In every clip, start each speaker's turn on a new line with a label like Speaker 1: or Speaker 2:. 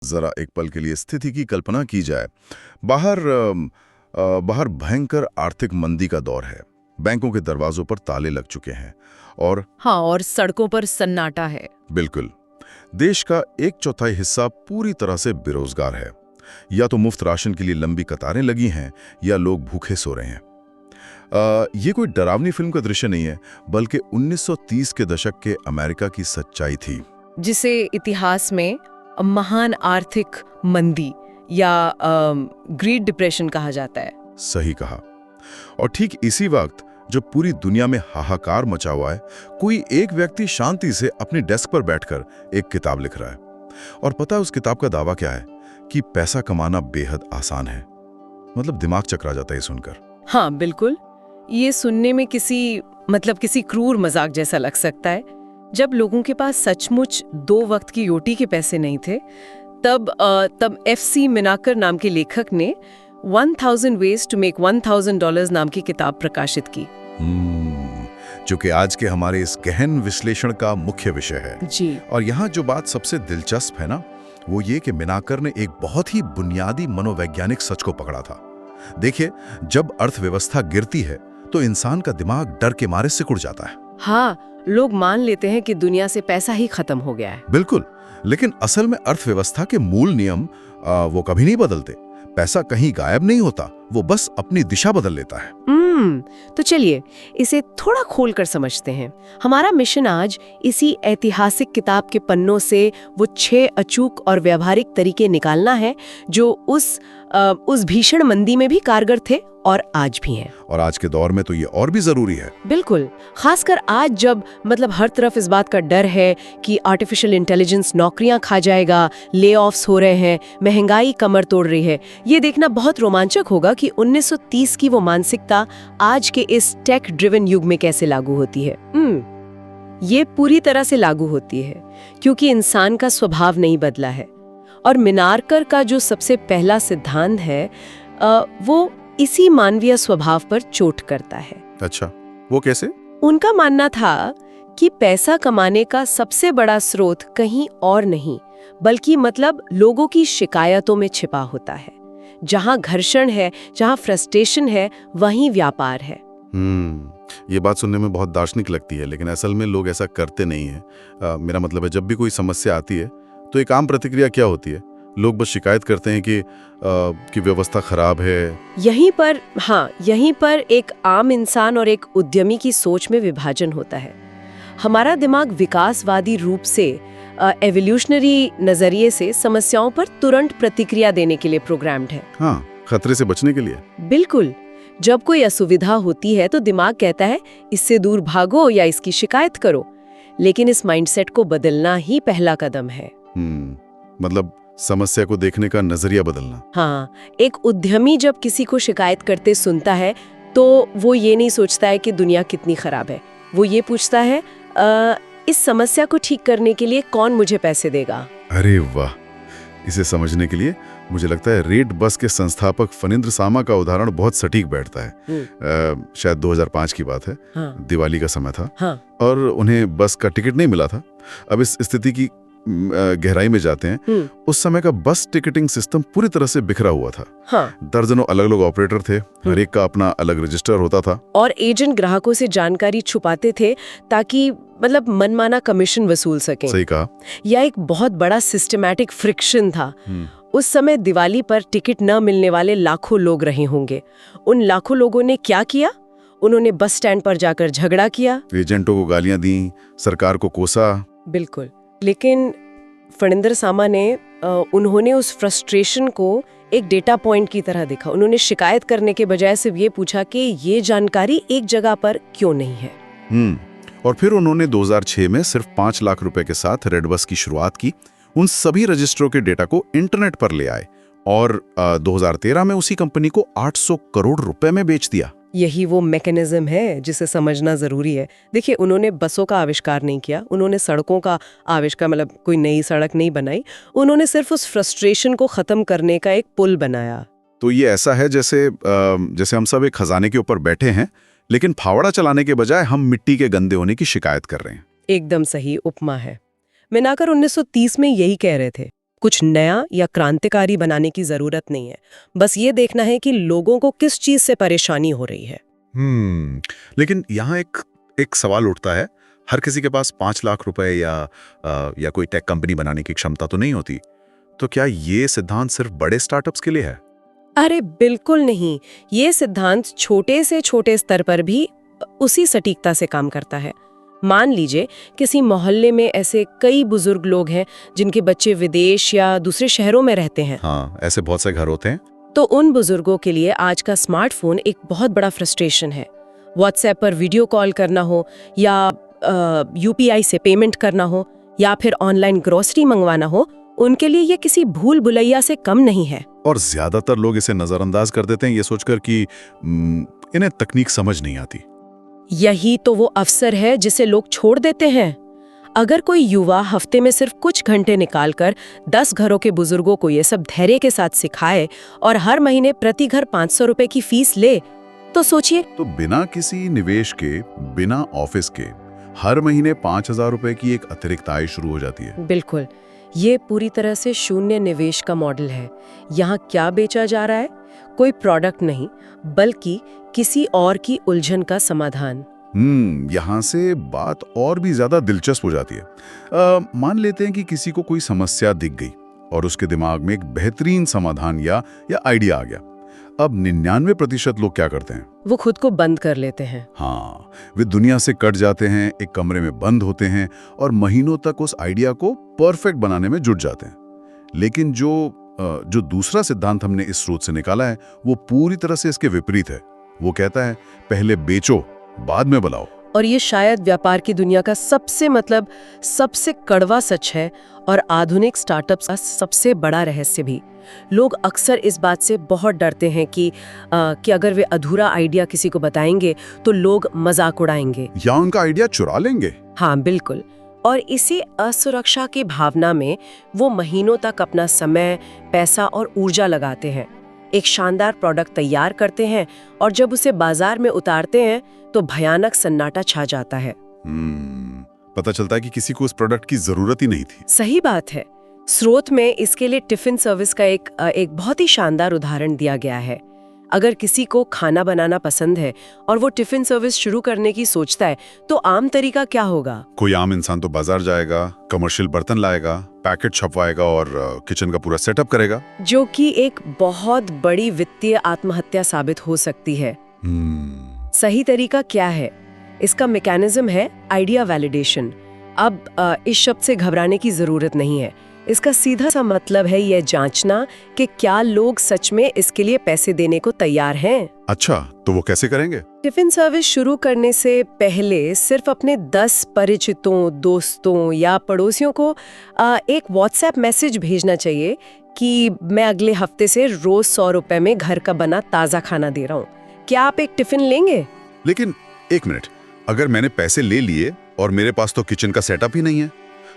Speaker 1: जरा एक पल के लिए स्थिति की कल्पना की जाए। बाहर भयंकर आर्थिक मंदी का दौर है। बैंकों के दरवाजों पर ताले लग चुके हैं और
Speaker 2: हाँ, और सड़कों पर सन्नाटा है।
Speaker 1: बिल्कुल, देश का 1/4 हिस्सा पूरी तरह से बेरोजगार है। या तो मुफ्त राशन के लिए लंबी कतारें लगी हैं या लोग भूखे सो रहे हैं। ये कोई डरावनी फिल्म का दृश्य नहीं है, बल्कि 1930 के दशक के अमेरिका की सच्चाई थी,
Speaker 2: जिसे इतिहास में महान आर्थिक मंदी या ग्रेट डिप्रेशन कहा जाता है।
Speaker 1: सही कहा। और ठीक इसी वक्त जब पूरी दुनिया में हाहाकार मचा हुआ है, कोई एक व्यक्ति शांति से अपनी डेस्क पर बैठकर एक किताब लिख रहा है। और पता है उस किताब का दावा क्या है? कि पैसा कमाना बेहद आसान है। मतलब दिमाग चकरा जाता है सुनकर।
Speaker 2: हाँ बिल्कुल, ये सुनने में किसी क्रूर मजाक जैसा लग सकता है। जब लोगों के पास सचमुच 2 वक्त की रोटी के पैसे नहीं थे, तब F.C. मिनाकर नाम के लेखक ने 1000 Ways to Make $1000 नाम की किताब प्रकाशित की।
Speaker 1: जो कि आज के हमारे इस गहन विश्लेषण का मुख्य विषय है।
Speaker 2: जी।
Speaker 1: और यहाँ जो बात सबसे दिलचस्प है ना, वो ये कि मिनाकर ने एक बहुत ही बुनियादी मनोवैज्ञानिक सच को पकड़ा था। देखिए, जब अर्थव्यवस्था गिरती है तो इंसान का दिमाग डर के मारे सिकुड़ जाता है।
Speaker 2: हाँ, लोग मान लेते हैं कि दुनिया से पैसा ही खत्म हो गया है।
Speaker 1: बिल्कुल, लेकिन असल में अर्थव्यवस्था के मूल नियम वो कभी नहीं बदलते। पैसा कहीं गायब नहीं होता, वो बस अपनी दिशा बदल लेता है।
Speaker 2: तो चलिए इसे थोड़ा खोलकर समझते हैं। हमारा मिशन आज इसी ऐतिहासिक किताब के पन्नों से वो 6 अचूक और व्यावहारिक तरीके निकालना है जो उस भीषण मंदी में भी कारगर थे और आज भी हैं।
Speaker 1: और आज के दौर में तो ये और भी जरूरी है।
Speaker 2: बिल्कुल, खासकर आज जब हर तरफ इस बात का डर है कि आर्टिफिशियल इंटेलिजेंस नौकरियां खा जाएगा, ले ऑफ्स हो रहे हैं, महंगाई कमर तोड़ रही है। ये देखना बहुत रोमांचक होगा कि 1930 की वो मानसिकता आज के इस टेक ड्रिवन युग में कैसे लागू होती है। ये पूरी तरह से लागू होती है क्योंकि इंसान का स्वभाव नहीं बदला है। और मिनारकर का जो सबसे पहला सिद्धांत है वो इसी मानवीय स्वभाव पर चोट करता है।
Speaker 1: अच्छा, वो कैसे?
Speaker 2: उनका मानना था कि पैसा कमाने का सबसे बड़ा स्रोत कहीं और नहीं, बल्कि लोगों की शिकायतों में छिपा होता है। जहां घर्षण है, जहां फ्रस्ट्रेशन है, वहीं व्यापार है।
Speaker 1: ये बात सुनने में बहुत दार्शनिक लगती है, लेकिन असल में लोग ऐसा करते नहीं है। मेरा मतलब है, जब भी कोई समस्या आती है तो एक आम प्रतिक्रिया क्या होती है? लोग बस शिकायत करते हैं कि व्यवस्था खराब है। यहीं
Speaker 2: पर एक आम इंसान और एक उद्यमी की सोच में विभाजन होता है। हमारा दिमाग विकासवादी रूप से एवोल्यूशनरी नजरिए से समस्याओं पर तुरंत प्रतिक्रिया देने के लिए प्रोग्राम्ड है।
Speaker 1: हाँ, खतरे से बचने के लिए।
Speaker 2: बिल्कुल, जब कोई असुविधा होती है तो दिमाग कहता है इससे दूर भागो या इसकी शिकायत करो। लेकिन इस माइंडसेट को बदलना ही पहला कदम है।
Speaker 1: मतलब समस्या को देखने का नजरिया बदलना।
Speaker 2: हाँ, एक उद्यमी जब किसी को शिकायत करते सुनता है तो वो ये नहीं सोचता है कि दुनिया कितनी खराब है। वो ये पूछता है इस समस्या को ठीक करने के लिए कौन मुझे पैसे देगा।
Speaker 1: अरे वाह, इसे समझने के लिए मुझे लगता है रेड बस के संस्थापक फणींद्र सामा का उदाहरण बहुत सटीक बैठता है। शायद 2005 की बात है।
Speaker 2: हाँ।
Speaker 1: दिवाली का समय था।
Speaker 2: हाँ।
Speaker 1: और उन्हें बस का टिकट नहीं मिला था। अब इस स्थिति की गहराई में जाते हैं। उस समय का बस टिकटिंग सिस्टम पूरी तरह से बिखरा हुआ था।
Speaker 2: हाँ।
Speaker 1: दर्जनों अलग अलग ऑपरेटर थे, हर एक का अपना अलग रजिस्टर होता था।
Speaker 2: और एजेंट ग्राहकों से जानकारी छुपाते थे ताकि मनमाना कमीशन वसूल सकें।
Speaker 1: सही कहा।
Speaker 2: यह एक बहुत बड़ा सिस्टमैटिक फ्रिक्शन था। उस समय दिवाली पर टिकट न मिलने वाले लाखों लोग रहे होंगे। उन लाखों लोगों ने क्या किया? उन्होंने बस स्टैंड पर जाकर झगड़ा किया,
Speaker 1: एजेंटों को गालियां दी, सरकार को कोसा।
Speaker 2: बिल्कुल, लेकिन फणींद्र सामा ने उन्होंने उस फ्रस्ट्रेशन को एक डेटा पॉइंट की तरह देखा। उन्होंने शिकायत करने के बजाय सिर्फ ये पूछा कि ये जानकारी एक जगह पर क्यों नहीं है।
Speaker 1: और फिर उन्होंने 2006 में सिर्फ 5 लाख रुपए के साथ रेड बस की शुरुआत की। उन सभी रजिस्टरों के डेटा को इंटरनेट पर ले आए और 2013 में उसी कंपनी को 800 करोड़ रुपए में बेच दिया।
Speaker 2: यही वो मैकेनिज्म है जिसे समझना जरूरी है। देखिए, उन्होंने बसों का आविष्कार नहीं किया, उन्होंने सड़कों का आविष्कार कोई नई सड़क नहीं बनाई। उन्होंने सिर्फ उस फ्रस्ट्रेशन को खत्म करने का एक पुल बनाया।
Speaker 1: तो ये ऐसा है जैसे हम सब एक खजाने के ऊपर बैठे हैं, लेकिन फावड़ा चलाने के बजाय हम मिट्टी के गंदे होने की शिकायत कर रहे हैं।
Speaker 2: एकदम सही उपमा है। मिनाकर 1930 में यही कह रहे थे। कुछ नया या क्रांतिकारी बनाने की जरूरत नहीं है। बस ये देखना है कि लोगों को किस चीज से परेशानी हो रही है।
Speaker 1: लेकिन यहाँ एक सवाल उठता है, हर किसी के पास 5 लाख रुपए या कोई टेक कंपनी बनाने की क्षमता तो नहीं होती। तो क्या ये सिद्धांत सिर्फ बड़े स्टार्टअप्स के लिए है?
Speaker 2: अरे बिल्कुल नहीं, ये सिद्धांत छोटे से छोटे स्तर पर भी उसी सटीकता से काम करता है। मान लीजिए किसी मोहल्ले में ऐसे कई बुजुर्ग लोग हैं जिनके बच्चे विदेश या दूसरे शहरों में रहते हैं।
Speaker 1: हाँ, ऐसे बहुत से घर होते हैं।
Speaker 2: तो उन बुजुर्गों के लिए आज का स्मार्टफोन एक बहुत बड़ा फ्रस्ट्रेशन है। व्हाट्सएप पर वीडियो कॉल करना हो या यूपीआई से पेमेंट करना हो या फिर ऑनलाइन ग्रोसरी मंगवाना हो, उनके लिए ये किसी भूल भुलैया से कम नहीं है।
Speaker 1: और ज्यादातर लोग इसे नजरअंदाज कर देते हैं, ये सोचकर कि इन्हें तकनीक समझ नहीं आती।
Speaker 2: यही तो वो अवसर है जिसे लोग छोड़ देते हैं। अगर कोई युवा हफ्ते में सिर्फ कुछ घंटे निकालकर 10 घरों के बुजुर्गों को ये सब धैर्य के साथ सिखाए और हर महीने प्रति घर 500 रुपए की फीस ले, तो सोचिए।
Speaker 1: तो बिना किसी निवेश के, बिना ऑफिस के, हर महीने 5,000 रुपए की एक अतिरिक्त आय शुरू हो जाती है।
Speaker 2: बिल्कुल, ये पूरी तरह से शून्य निवेश का मॉडल है। यहाँ क्या बेचा जा रहा है? कोई प्रोडक्ट नहीं, बल्कि किसी और की उलझन का समाधान।
Speaker 1: यहाँ से बात और भी ज्यादा दिलचस्प हो जाती है। मान लेते हैं कि किसी को कोई समस्या दिख गई और उसके दिमाग में एक बेहतरीन समाधान या आइडिया आ गया। अब 99% लोग क्या करते हैं?
Speaker 2: वो खुद को बंद कर लेते हैं।
Speaker 1: हाँ, वे दुनिया से कट जाते हैं, एक कमरे में बंद होते हैं और महीनों तक उस आइडिया को परफेक्ट बनाने में जुट जाते हैं। लेकिन जो दूसरा सिद्धांत हमने इस स्रोत से निकाला है, वो पूरी तरह से इसके विपरीत है। वो कहता है, पहले बेचो, बाद में बुलाओ।
Speaker 2: और ये शायद व्यापार की दुनिया का सबसे कड़वा सच है और आधुनिक स्टार्टअप्स का सबसे बड़ा रहस्य भी। लोग अक्सर इस बात से बहुत डरते हैं कि अगर वे अधूरा आइडिया किसी को बताएंगे तो लोग मजाक उड़ाएंगे
Speaker 1: या उनका आइडिया चुरा लेंगे।
Speaker 2: हाँ बिल्कुल। और इसी असुरक्षा की भावना में वो महीनों तक अपना समय, पैसा और ऊर्जा लगाते हैं, एक शानदार प्रोडक्ट तैयार करते हैं और जब उसे बाजार में उतारते हैं तो भयानक सन्नाटा छा जाता है।
Speaker 1: पता चलता है कि किसी को उस प्रोडक्ट की जरूरत ही नहीं थी।
Speaker 2: सही बात है। स्रोत में इसके लिए टिफिन सर्विस का एक बहुत ही शानदार उदाहरण दिया गया है। अगर किसी को खाना बनाना पसंद है और वो टिफिन सर्विस शुरू करने की सोचता है, तो आम तरीका क्या होगा?
Speaker 1: कोई आम इंसान तो बाजार जाएगा, कमर्शियल बर्तन लाएगा, पैकेट छपवाएगा और किचन का पूरा सेटअप करेगा,
Speaker 2: जो कि एक बहुत बड़ी वित्तीय आत्महत्या साबित हो सकती है। सही तरीका क्या है? इसका मैकेनिज्म है आइडिया वैलिडेशन। अब इस शब्द से घबराने की जरूरत नहीं है। इसका सीधा सा मतलब है यह जांचना कि क्या लोग सच में इसके लिए पैसे देने को तैयार हैं।
Speaker 1: अच्छा, तो वो कैसे करेंगे?
Speaker 2: टिफिन सर्विस शुरू करने से पहले सिर्फ अपने 10 परिचितों, दोस्तों या पड़ोसियों को एक व्हाट्सएप मैसेज भेजना चाहिए कि मैं अगले हफ्ते से रोज 100 रुपए में घर का बना ताज़ा खाना दे रहा हूँ, क्या आप एक टिफिन लेंगे?
Speaker 1: लेकिन एक मिनट, अगर मैंने पैसे ले लिए और मेरे पास तो किचन का सेटअप ही नहीं है,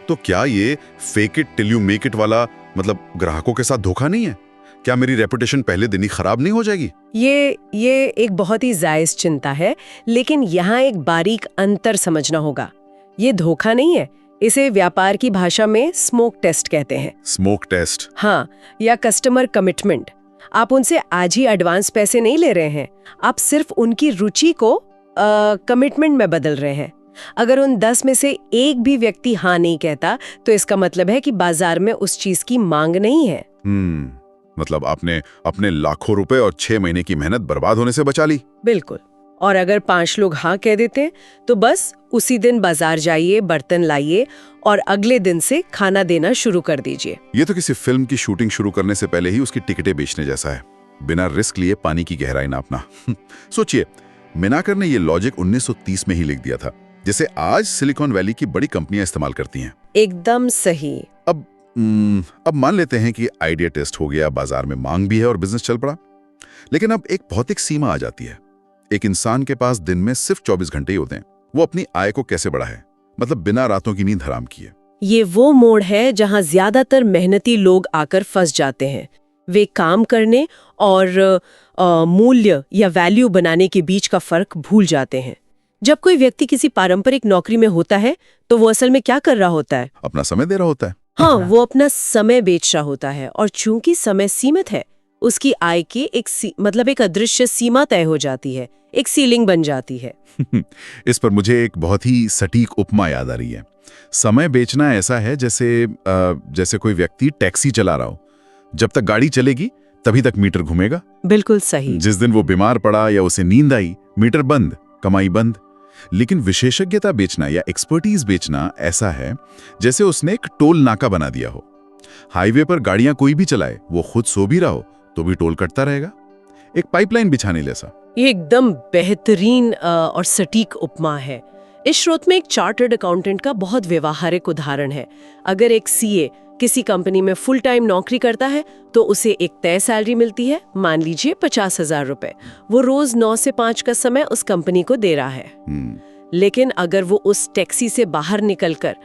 Speaker 1: तो क्या ये fake it till you make it वाला मतलब ग्राहकों के साथ धोखा नहीं है? क्या मेरी रेपुटेशन पहले दिन ही खराब नहीं हो जाएगी?
Speaker 2: ये एक बहुत ही जायज चिंता है, लेकिन यहाँ एक बारीक अंतर समझना होगा। ये धोखा नहीं है, इसे व्यापार की भाषा में स्मोक टेस्ट कहते हैं।
Speaker 1: Smoke test?
Speaker 2: हाँ, या कस्टमर कमिटमेंट। आप उनसे आज ही एडवांस पैसे नहीं ले रहे हैं, आप सिर्फ उनकी रुचि को कमिटमेंट में बदल रहे हैं। अगर उन 10 में से एक भी व्यक्ति हाँ नहीं कहता, तो इसका मतलब है कि बाजार में उस चीज की मांग नहीं है।
Speaker 1: मतलब आपने अपने लाखों रुपए और 6 महीने की मेहनत बर्बाद होने से बचा ली।
Speaker 2: बिल्कुल। और अगर 5 लोग हाँ कह देते हैं, तो बस उसी दिन बाजार जाइए, बर्तन लाइए और अगले दिन से खाना देना शुरू कर दीजिए।
Speaker 1: ये तो किसी फिल्म की शूटिंग शुरू करने से पहले ही उसकी टिकटें बेचने जैसा है, बिना रिस्क लिए पानी की गहराई नापना। सोचिए, मिनाकर ने ये लॉजिक 1930 में ही लिख दिया था, जिसे आज सिलिकॉन वैली की बड़ी कंपनियां इस्तेमाल करती हैं।
Speaker 2: एकदम सही।
Speaker 1: अब मान लेते हैं कि आइडिया टेस्ट हो गया, बाजार में मांग भी है और बिजनेस चल पड़ा। लेकिन अब एक भौतिक सीमा आ जाती है। एक इंसान के पास दिन में सिर्फ 24 घंटे ही होते हैं। वो अपनी आय को कैसे बढ़ाए, मतलब बिना रातों की नींद हराम किए।
Speaker 2: ये वो मोड़ है जहां ज्यादातर मेहनती लोग आकर फंस जाते हैं। वे काम करने और मूल्य या वैल्यू बनाने के बीच का फर्क भूल जाते हैं। जब कोई व्यक्ति किसी पारंपरिक नौकरी में होता है, तो वो असल में क्या कर रहा होता है?
Speaker 1: अपना समय दे रहा होता है।
Speaker 2: हाँ, वो अपना समय बेच रहा होता है और चूंकि समय सीमित है, उसकी आय की मतलब एक अदृश्य सीमा तय हो जाती है, एक सीलिंग बन जाती है।
Speaker 1: इस पर मुझे एक बहुत ही सटीक उपमा याद आ रही है। समय बेचना ऐसा है जैसे कोई व्यक्ति टैक्सी चला रहा हो। जब तक गाड़ी चलेगी तभी तक मीटर घूमेगा।
Speaker 2: बिल्कुल सही।
Speaker 1: जिस दिन वो बीमार पड़ा या उसे नींद आई, मीटर बंद, कमाई बंद। लेकिन विशेषज्ञता बेचना या एक्सपर्टीज बेचना ऐसा है जैसे उसने एक टोल नाका बना दिया हो। हाईवे पर गाड़ियां कोई भी चलाए, वो खुद सो भी रहा हो तो भी टोल कटता रहेगा। एक पाइपलाइन बिछाने जैसा।
Speaker 2: ये एकदम बेहतरीन और सटीक उपमा है। इस स्रोत में एक चार्टर्ड अकाउंटेंट का बहुत व्यवहारिक उदाहरण है। अगर एक सीए किसी कंपनी में फुल टाइम नौकरी करता है तो उसे एक तय सैलरी मिलती है, मान लीजिए 50,000 रुपए। वो रोज 9 से 5 का समय उस कंपनी को दे रहा है। लेकिन अगर वो उस टैक्सी से बाहर निकलकर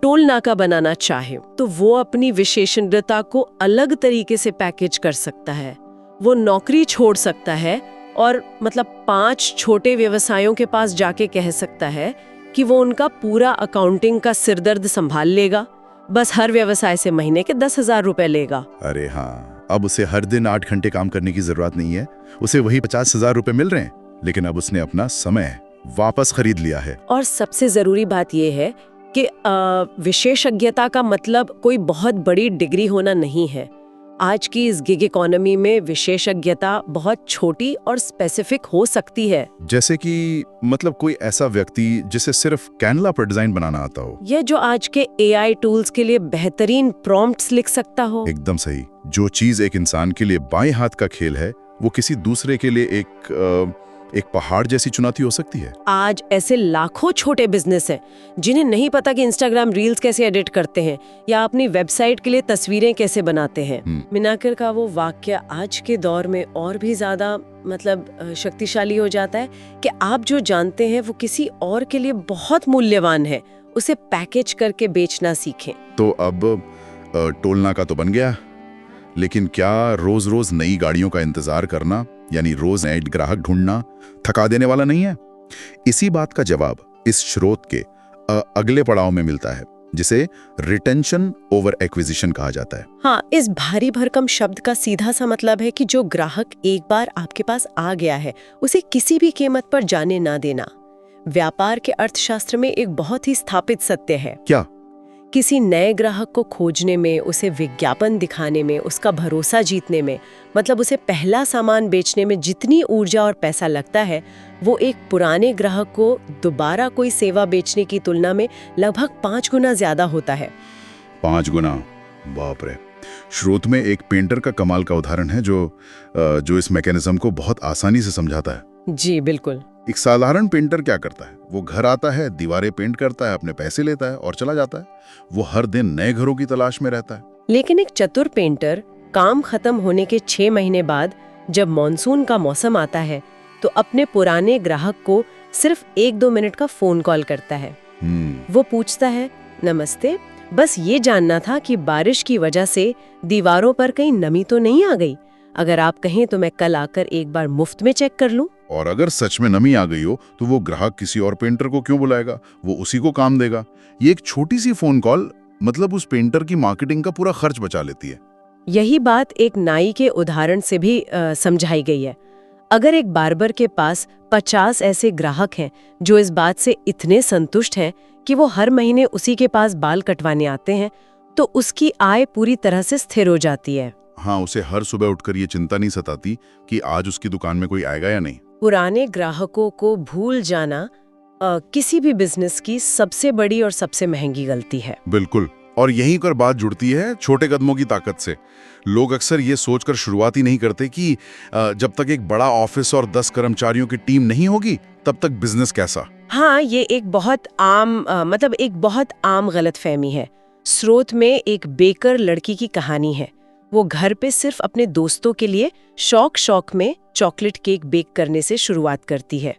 Speaker 2: टोल नाका बनाना चाहे तो वो अपनी विशेषज्ञता को अलग तरीके से पैकेज कर सकता है। वो नौकरी छोड़ सकता है और मतलब 5 छोटे व्यवसायों के पास जाके कह सकता है कि वो उनका पूरा अकाउंटिंग का सिरदर्द संभाल लेगा, बस हर व्यवसाय से महीने के 10,000 रुपए लेगा।
Speaker 1: अरे हाँ, अब उसे हर दिन 8 घंटे काम करने की जरूरत नहीं है। उसे वही 50,000 रुपए मिल रहे हैं, लेकिन अब उसने अपना समय वापस खरीद लिया है।
Speaker 2: और सबसे जरूरी बात यह है कि विशेषज्ञता का मतलब कोई बहुत बड़ी डिग्री होना नहीं है। आज की इस गिग इकोनॉमी में विशेषज्ञता बहुत छोटी और स्पेसिफिक हो सकती है।
Speaker 1: जैसे कि मतलब कोई ऐसा व्यक्ति जिसे सिर्फ कैनवा पर डिजाइन बनाना आता हो,
Speaker 2: या जो आज के एआई टूल्स के लिए बेहतरीन प्रॉम्प्ट्स लिख सकता हो।
Speaker 1: एकदम सही। जो चीज एक इंसान के लिए बाएं हाथ का खेल है, वो किसी दूसरे के लिए एक पहाड़ जैसी चुनौती हो सकती है।
Speaker 2: आज ऐसे लाखों छोटे बिजनेस हैं जिन्हें नहीं पता कि इंस्टाग्राम रील्स कैसे एडिट करते हैं या अपनी वेबसाइट के लिए तस्वीरें कैसे बनाते हैं। मिनाकर का वो वाक्य आज के दौर में और भी ज्यादा मतलब शक्तिशाली हो जाता है कि आप जो जानते हैं वो किसी और के लिए बहुत मूल्यवान है, उसे पैकेज करके बेचना सीखें।
Speaker 1: तो अब टोल नाका तो बन गया, लेकिन क्या रोज रोज नई गाड़ियों का इंतजार करना, यानी रोज नए ग्राहक ढूंढना थका देने वाला नहीं है? इसी बात का जवाब इस स्रोत के अगले पड़ाव में मिलता है, जिसे रिटेंशन ओवर एक्विजिशन कहा जाता है।
Speaker 2: हाँ, इस भारी भरकम शब्द का सीधा सा मतलब है कि जो ग्राहक एक बार आपके पास आ गया है, उसे किसी भी कीमत पर जाने ना देना। व्यापार के अर्थशास्त्र में एक बहुत ही स्थापित सत्य है।
Speaker 1: क्या?
Speaker 2: किसी नए ग्राहक को खोजने में, उसे विज्ञापन दिखाने में, उसका भरोसा जीतने में, मतलब उसे पहला सामान बेचने में जितनी ऊर्जा और पैसा लगता है, वो एक पुराने ग्राहक को दोबारा कोई सेवा बेचने की तुलना में लगभग 5 गुना ज्यादा होता है।
Speaker 1: 5 गुना? बाप रे। स्रोत में एक पेंटर का कमाल का उदाहरण है जो इस मैकेनिज्म को बहुत आसानी से समझाता है।
Speaker 2: जी बिल्कुल।
Speaker 1: एक साधारण पेंटर क्या करता है? वो घर आता है, दीवारें पेंट करता है, अपने पैसे लेता है और चला जाता है। वो हर दिन नए घरों की तलाश में रहता है।
Speaker 2: लेकिन एक चतुर पेंटर काम खत्म होने के 6 महीने बाद जब मॉनसून का मौसम आता है तो अपने पुराने ग्राहक को सिर्फ 1-2 मिनट का फोन कॉल करता है। वो पूछता है, नमस्ते, बस ये जानना था कि बारिश की वजह से दीवारों पर कहीं नमी तो नहीं आ गई? अगर आप कहें तो मैं कल आकर एक बार मुफ्त में चेक कर लूं।
Speaker 1: और अगर सच में नमी आ गई हो तो वो ग्राहक किसी और पेंटर को क्यों बुलाएगा? वो उसी को काम देगा। ये एक छोटी सी फोन कॉल मतलब उस पेंटर की मार्केटिंग का पूरा खर्च बचा लेती है।
Speaker 2: यही बात एक नाई के उदाहरण से भी समझाई गई है। अगर एक बार्बर के पास 50 ऐसे ग्राहक हैं जो इस बात से इतने संतुष्ट हैं कि वो हर महीने उसी के पास बाल कटवाने आते हैं, तो उसकी आय पूरी तरह से स्थिर हो जाती है।
Speaker 1: हाँ, उसे हर सुबह उठकर ये चिंता नहीं सताती कि आज उसकी दुकान में कोई आएगा या नहीं।
Speaker 2: पुराने ग्राहकों को भूल जाना किसी भी बिजनेस की सबसे बड़ी और सबसे महंगी गलती है।
Speaker 1: बिल्कुल। और यहीं पर बात जुड़ती है छोटे कदमों की ताकत से। लोग अक्सर ये सोचकर शुरुआत ही नहीं करते कि जब तक एक बड़ा ऑफिस और 10 कर्मचारियों की टीम नहीं होगी तब तक बिजनेस कैसा।
Speaker 2: हाँ, ये एक बहुत आम गलतफहमी है। स्रोत में एक बेकर लड़की की कहानी है। वो घर पे सिर्फ अपने दोस्तों के लिए शौक में चॉकलेट केक बेक करने से शुरुआत करती है।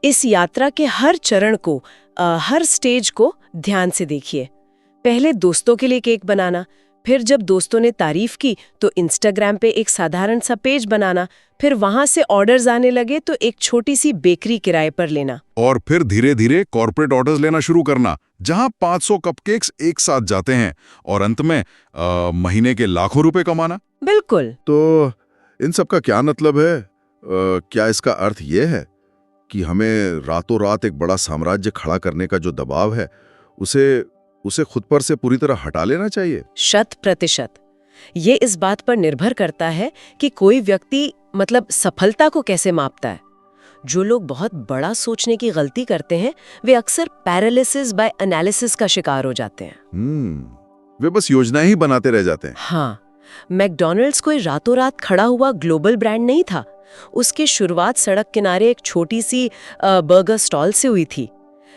Speaker 2: इस यात्रा के हर चरण को, हर स्टेज को ध्यान से देखिए। पहले दोस्तों के लिए केक बनाना, फिर जब दोस्तों ने तारीफ की तो इंस्टाग्राम पे एक साधारण सा पेज बनाना, फिर वहां से ऑर्डर्स आने लगे तो एक छोटी सी बेकरी किराए पर लेना।
Speaker 1: और फिर धीरे धीरे कॉर्पोरेट ऑर्डर्स लेना शुरू करना, जहां 500 कपकेक्स एक साथ जाते हैं और अंत में महीने के लाखों रुपए कमाना।
Speaker 2: बिल्कुल।
Speaker 1: तो इन सब का क्या मतलब है? क्या इसका अर्थ ये है कि हमें रातों रात एक बड़ा साम्राज्य खड़ा करने का जो दबाव है उसे खुद पर से पूरी तरह हटा लेना चाहिए?
Speaker 2: 100%। ये इस बात पर निर्भर करता है कि कोई व्यक्ति मतलब सफलता को कैसे मापता है। जो लोग बहुत बड़ा सोचने की गलती करते हैं वे अक्सर पैरालिसिस बाय एनालिसिस का शिकार हो जाते हैं।
Speaker 1: वे बस योजनाएं ही बनाते रह जाते हैं।
Speaker 2: हाँ, मैकडॉनल्ड्स कोई रातों रात खड़ा हुआ ग्लोबल ब्रांड नहीं था। उसकी शुरुआत सड़क किनारे एक छोटी सी बर्गर स्टॉल से हुई थी।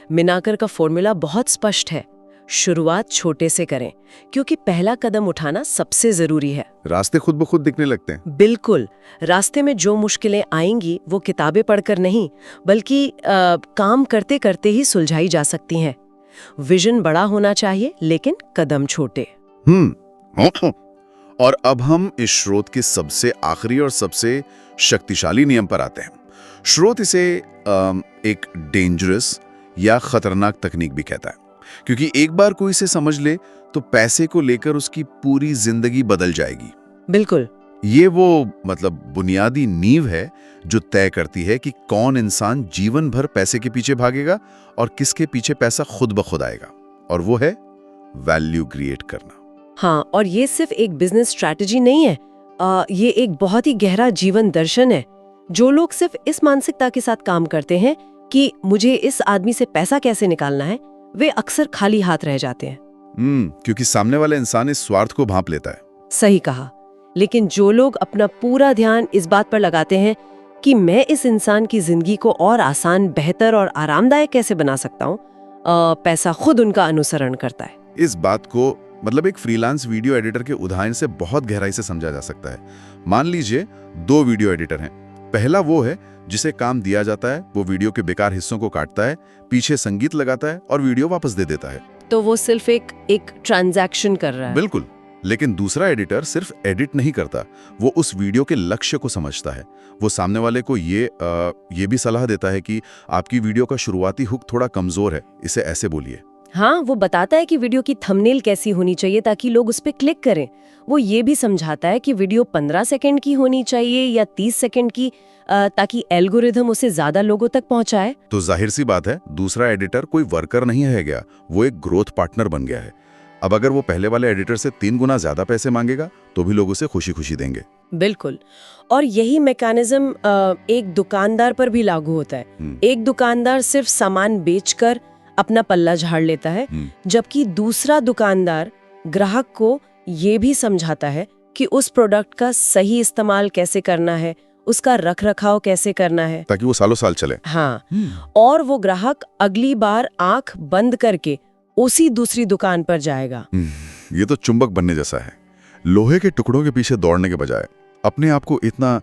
Speaker 2: मिनाकर का फॉर्मूला बहुत स्पष्ट है, शुरुआत छोटे से करें, क्योंकि पहला कदम उठाना सबसे जरूरी है।
Speaker 1: रास्ते खुद ब खुद दिखने लगते हैं।
Speaker 2: बिल्कुल। रास्ते में जो मुश्किलें आएंगी वो किताबें पढ़कर नहीं बल्कि काम करते करते ही सुलझाई जा सकती हैं। विजन बड़ा होना चाहिए लेकिन कदम छोटे।
Speaker 1: और अब हम इस स्रोत के सबसे आखिरी और सबसे शक्तिशाली नियम पर आते हैं। स्रोत इसे एक डेंजरस या खतरनाक तकनीक भी कहता है, क्योंकि एक बार कोई इसे समझ ले तो पैसे को लेकर उसकी पूरी जिंदगी बदल जाएगी।
Speaker 2: बिल्कुल।
Speaker 1: ये वो मतलब बुनियादी नींव है जो तय करती है कि कौन इंसान जीवन भर पैसे के पीछे भागेगा और किसके पीछे पैसा खुद ब खुद आएगा, और वो है वैल्यू क्रिएट करना।
Speaker 2: हाँ, और ये सिर्फ एक बिजनेस स्ट्रैटेजी नहीं है, ये एक बहुत ही गहरा जीवन दर्शन है। जो लोग सिर्फ इस मानसिकता के साथ काम करते हैं कि मुझे इस आदमी से पैसा कैसे निकालना है, वे अक्सर खाली हाथ रह जाते हैं।
Speaker 1: क्योंकि सामने वाला इंसान इस स्वार्थ को भांप लेता है।
Speaker 2: सही कहा। लेकिन जो लोग अपना पूरा ध्यान इस बात पर लगाते हैं कि मैं इस इंसान की जिंदगी को और आसान, बेहतर और आरामदायक कैसे बना सकता हूँ, पैसा खुद उनका अनुसरण करता है।
Speaker 1: इस बात को मतलब एक फ्रीलांस वीडियो एडिटर के उदाहरण से बहुत गहराई से समझा जा सकता है। मान लीजिए 2 वीडियो एडिटर हैं। पहला वो है जिसे काम दिया जाता है, वो वीडियो के बेकार हिस्सों को काटता है, पीछे संगीत लगाता है और वीडियो वापस दे देता है।
Speaker 2: तो वो सिर्फ एक ट्रांजैक्शन कर रहा है।
Speaker 1: बिल्कुल। लेकिन दूसरा एडिटर सिर्फ एडिट नहीं करता, वो उस वीडियो के लक्ष्य को समझता है। वो सामने वाले को ये भी सलाह देता है कि आपकी वीडियो का शुरुआती हुक थोड़ा कमजोर है, इसे ऐसे बोलिए।
Speaker 2: हाँ, वो बताता है कि वीडियो की थंबनेल कैसी होनी चाहिए ताकि लोग उस पर क्लिक करें। वो ये भी समझाता है कि वीडियो 15 सेकंड की होनी चाहिए या 30 सेकंड की, ताकि एल्गोरिथम उसे ज्यादा लोगों तक पहुंचाए।
Speaker 1: तो जाहिर सी बात है, दूसरा एडिटर कोई वर्कर नहीं रह गया, वो एक ग्रोथ पार्टनर बन गया है। अब अगर वो पहले वाले एडिटर से 3 गुना ज्यादा पैसे मांगेगा तो भी लोग उसे खुशी खुशी देंगे।
Speaker 2: बिल्कुल। और यही मैकेनिज्म एक दुकानदार पर भी लागू होता है। एक दुकानदार सिर्फ सामान बेचकर अपना पल्ला झाड़ लेता है, जबकि दूसरा दुकानदार ग्राहक को ये भी समझाता है कि उस प्रोडक्ट का सही इस्तेमाल कैसे करना है, उसका रखरखाव कैसे करना है,
Speaker 1: ताकि वो सालों साल चले।
Speaker 2: हाँ, और वो ग्राहक अगली बार आंख बंद करके उसी दूसरी दुकान पर जाएगा।
Speaker 1: ये तो चुंबक बनने जैसा है। लोहे के टुकड़ों के पीछे दौड़ने के बजाय अपने आप को इतना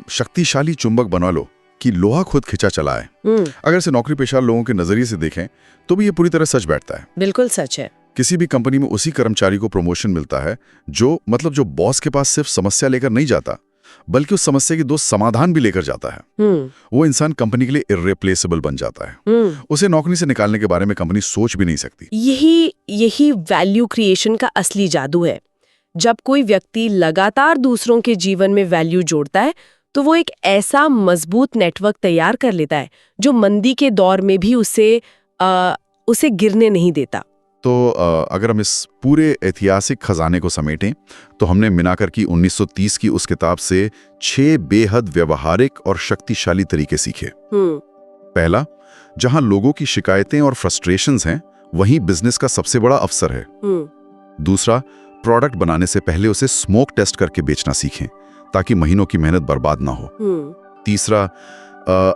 Speaker 1: शक्तिशाली चुंबक बना लो कि लोहा खुद खिंचा चला है। अगर इसे नौकरी पेशा लोगों के नजरिए से देखें तो भी ये पूरी तरह सच बैठता है।
Speaker 2: बिल्कुल सच है।
Speaker 1: किसी भी कंपनी में उसी कर्मचारी को प्रमोशन मिलता है जो बॉस के पास सिर्फ समस्या लेकर नहीं जाता, बल्कि उस समस्या की 2 समाधान भी लेकर जाता है। वो इंसान कंपनी के लिए इर्रिप्लेसेबल बन जाता है। उसे नौकरी से निकालने के बारे में कंपनी सोच भी नहीं सकती।
Speaker 2: यही वैल्यू क्रिएशन का असली जादू है। जब कोई व्यक्ति लगातार दूसरों के जीवन में वैल्यू जोड़ता है तो वो एक ऐसा मजबूत नेटवर्क तैयार कर लेता है जो मंदी के दौर में भी उसे गिरने नहीं देता।
Speaker 1: तो अगर हम इस पूरे ऐतिहासिक खजाने को समेटें तो हमने मिनाकर की 1930 की उस किताब से 6 बेहद व्यवहारिक और शक्तिशाली तरीके सीखे। पहला, जहां लोगों की शिकायतें और फ्रस्ट्रेशंस हैं, वहीं बिजनेस का सबसे बड़ा अवसर है। दूसरा, प्रोडक्ट बनाने से पहले उसे स्मोक टेस्ट करके बेचना सीखें ताकि महीनों की मेहनत बर्बाद ना हो। तीसरा,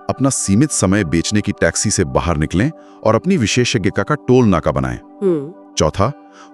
Speaker 1: अपना सीमित समय बेचने की टैक्सी से बाहर निकलें और अपनी विशेषज्ञता का टोल नाका बनाएं। चौथा,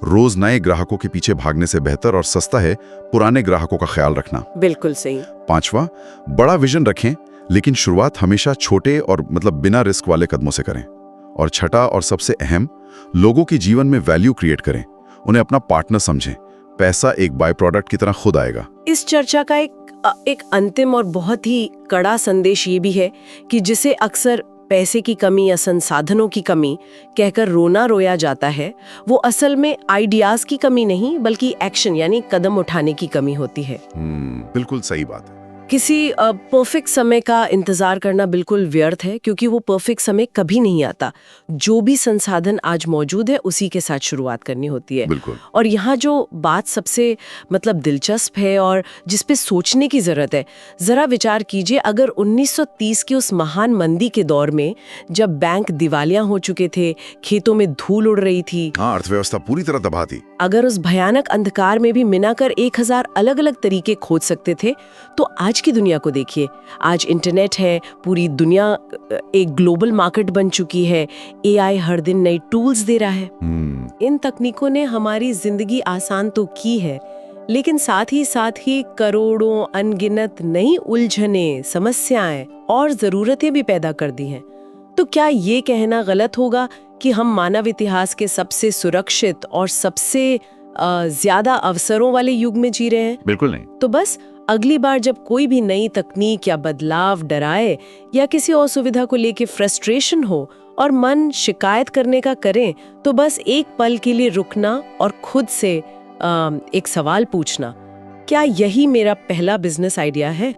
Speaker 1: रोज नए ग्राहकों के पीछे भागने से बेहतर और सस्ता है पुराने ग्राहकों का ख्याल रखना।
Speaker 2: बिल्कुल सही।
Speaker 1: पांचवा, बड़ा विजन रखें लेकिन शुरुआत हमेशा छोटे और बिना रिस्क वाले कदमों से करें। और छठा और सबसे अहम, लोगों के जीवन में वैल्यू क्रिएट करें, उन्हें अपना पार्टनर समझें, पैसा एक बाय प्रोडक्ट की तरह खुद आएगा।
Speaker 2: इस चर्चा का एक अंतिम और बहुत ही कड़ा संदेश ये भी है कि जिसे अक्सर पैसे की कमी या संसाधनों की कमी कहकर रोना रोया जाता है, वो असल में आइडियाज की कमी नहीं बल्कि एक्शन यानी कदम उठाने की कमी होती है।
Speaker 1: बिल्कुल सही बात है।
Speaker 2: किसी परफेक्ट समय का इंतजार करना बिल्कुल व्यर्थ है, क्योंकि वो परफेक्ट समय कभी नहीं आता। जो भी संसाधन आज मौजूद है उसी के साथ शुरुआत करनी होती है।
Speaker 1: बिल्कुल।
Speaker 2: और यहाँ जो बात सबसे दिलचस्प है और जिस पे सोचने की जरूरत है, जरा विचार कीजिए, अगर 1930 की उस महान मंदी के दौर में जब बैंक दिवालिया हो चुके थे, खेतों में धूल उड़ रही थी,
Speaker 1: हाँ, अर्थव्यवस्था पूरी तरह तबाह थी,
Speaker 2: अगर उस भयानक अंधकार में भी मिलाकर 1000 अलग अलग तरीके खोज सकते थे, तो आज की दुनिया को देखिए। आज इंटरनेट है, पूरी दुनिया एक ग्लोबल मार्केट बन चुकी है, एआई हर दिन नई टूल्स दे रहा है। इन तकनीकों ने हमारी जिंदगी आसान तो की है, लेकिन साथ ही करोड़ों अनगिनत नई उलझनें, समस्याएं और जरूरतें भी पैदा कर दी हैं। तो क्या ये कहना गलत होगा कि हम मानव इतिहास के सबसे सुरक्षित और सबसे ज्यादा अवसरों वाले युग में जी रहे हैं?
Speaker 1: बिल्कुल नहीं।
Speaker 2: तो बस अगली बार जब कोई भी नई तकनीक या बदलाव डराए या किसी और सुविधा को लेके फ्रस्ट्रेशन हो और मन शिकायत करने का करें, तो बस एक पल के लिए रुकना और खुद से एक सवाल पूछना, क्या यही मेरा पहला बिजनेस आइडिया है?